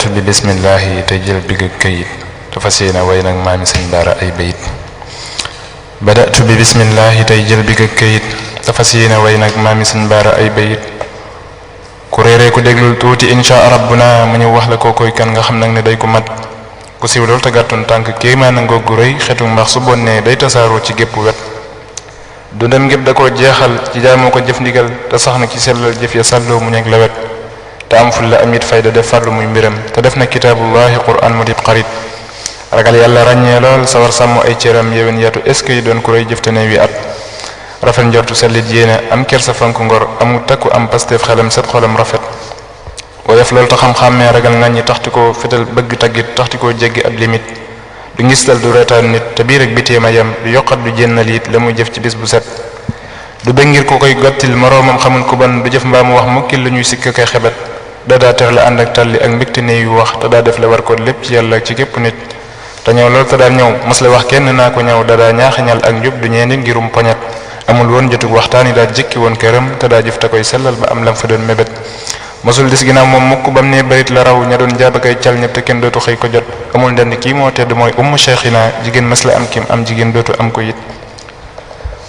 بدأت ببسم الله تجل بك كيد تفسينا وينك ما مسن دار أي بيت بدأت ببسم الله تجل بك كيد تفسينا وينك ما مسن دار أي بيت كوريري كو دغلول توتي إن شاء ربنا من wax la kokoy kan nga xam nak ne day ko mat ku siw lol ta gatton tank keeman nga gu reuy xetu mbax su bonne day tassaro ci gep wet du dem gep da ko jeexal ci jaamoo ko jëf ndigal te sax na ci sellal jëf ya sàlloo mu nekk lawet te am ful la amit fayda def farlu muy mbiram te def na kitaabullahi quran mu dib xarit ragal yàlla ràññee lool sawar sàmm ay cëram yewen yaatu est ce que yi doon ku rëy jëf te ne wi at rafet njortu sellit yéene am kersa fanku ngor amu takku am pastef xelam set xolam rafet woyof lool te xam-xàmmee ragal ngañ ñi taxti ko fetal bëgg taggit taxti ko jéggi ab limite du ngistal du reetaan nit te biir ak biteema yam du yokkat du jénnal it la muy jëf ci bis bu set du bëgg ngir ko koy gottil moroomam xamul ku ban du jëf mbaa mu wax mukkil la ñuy sikk kay xebet dadaa tex la ànd ak talli ak mbégte ne yu wax te daa def la war ko lépp ci yàlla ci képp nit te ñëw lool te daal ñëw mos la wax kenn naa ko ñëw dadaa ñaaxañal ak njub du ñee nit ngirum poñet amul woon jotug waxtaan yi daa jëkki woon këram te daa jëf te koy sellal ba am lam fa doon mébét mosul dis ginnaaw moom mukk bam ne barit la raw ña doon jaaba kay cal ñëpp te kenn dootu xëy ko jot amul ndend kii moo tedd mooy ummu cheikhina jigéen mas la am kim am jigéen dootu am ko it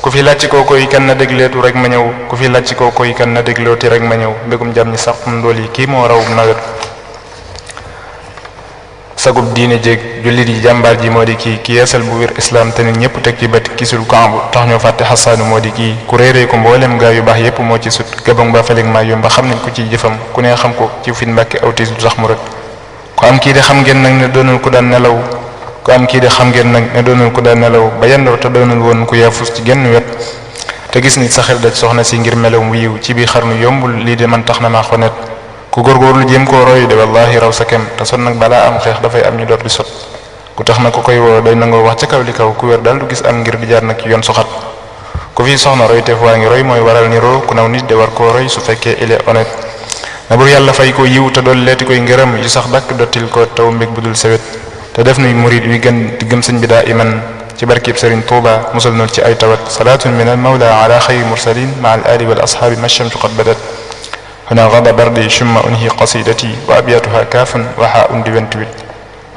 ku fi lacc ko koy kan na dégleetu rek ma ñëw ku fi lacc ko koy kan na déglooti rek ma ñëw mbégum jàmm ñi sax ndool yi kii moo raw nawet sagub diine jéeg jullit yi jàmbaar ji moo di kii ki yeesal bu wér islam te nit ñëpp teg ci bët kisul kaabu tax ñoo fàtte xasaanu moo di kii ku réeree ko mboolem gaa yu baax yépp moo ci sut gabang ba faleg maa yomba xam nañ ko ci jëfam ku ne xam ko ci fin mbàkke awtis du tax mu rek ku am kii de xam ngeen nag ne doonul ku daan nelaw ku am kii de xam ngeen nag ne doonul ku daan nelaw ba yendoo te doonul woon ku yaafus ci genn wet te gis nit sa xel daj soxna si ngir melaw wiiw ci biir xarnu yombul lii de man tax na maa xonet ku góorgóorlu jéem koo roy de wallahi raw sa kem te son nag balaa am xeex dafay am ñu doot di sot ku tax na ku koy woo day nangoo wax ca kaw li kaw ku wér daal du gis am ngir di jaar nag yoon soxat ku fi soxna roy teef waa ngi roy mooy waral ni roo ku naw nit de war koo roy su fekkee il est honnête na bur yàlla fay ko yiw te dool leeti koy ngërëm yu sax dakk dottil ko taw mbég bu dul sewet te def nuy murid wi gën di gëm sëñ bi daa iman ci barkib Sëriñ Tuuba musal nool ci ay tawat salaatun min al mawla ala xayri mursalin ma al ali wal ashaabi ma shamsu qad badat هنا غض بردي شم أنهي قصيدتي وأبياتها كاف وحاء ديفنتويت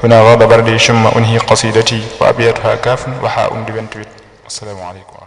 هنا غض بردي شم أنهي قصيدتي وأبياتها كاف وحاء ديفنتويت السلام عليكم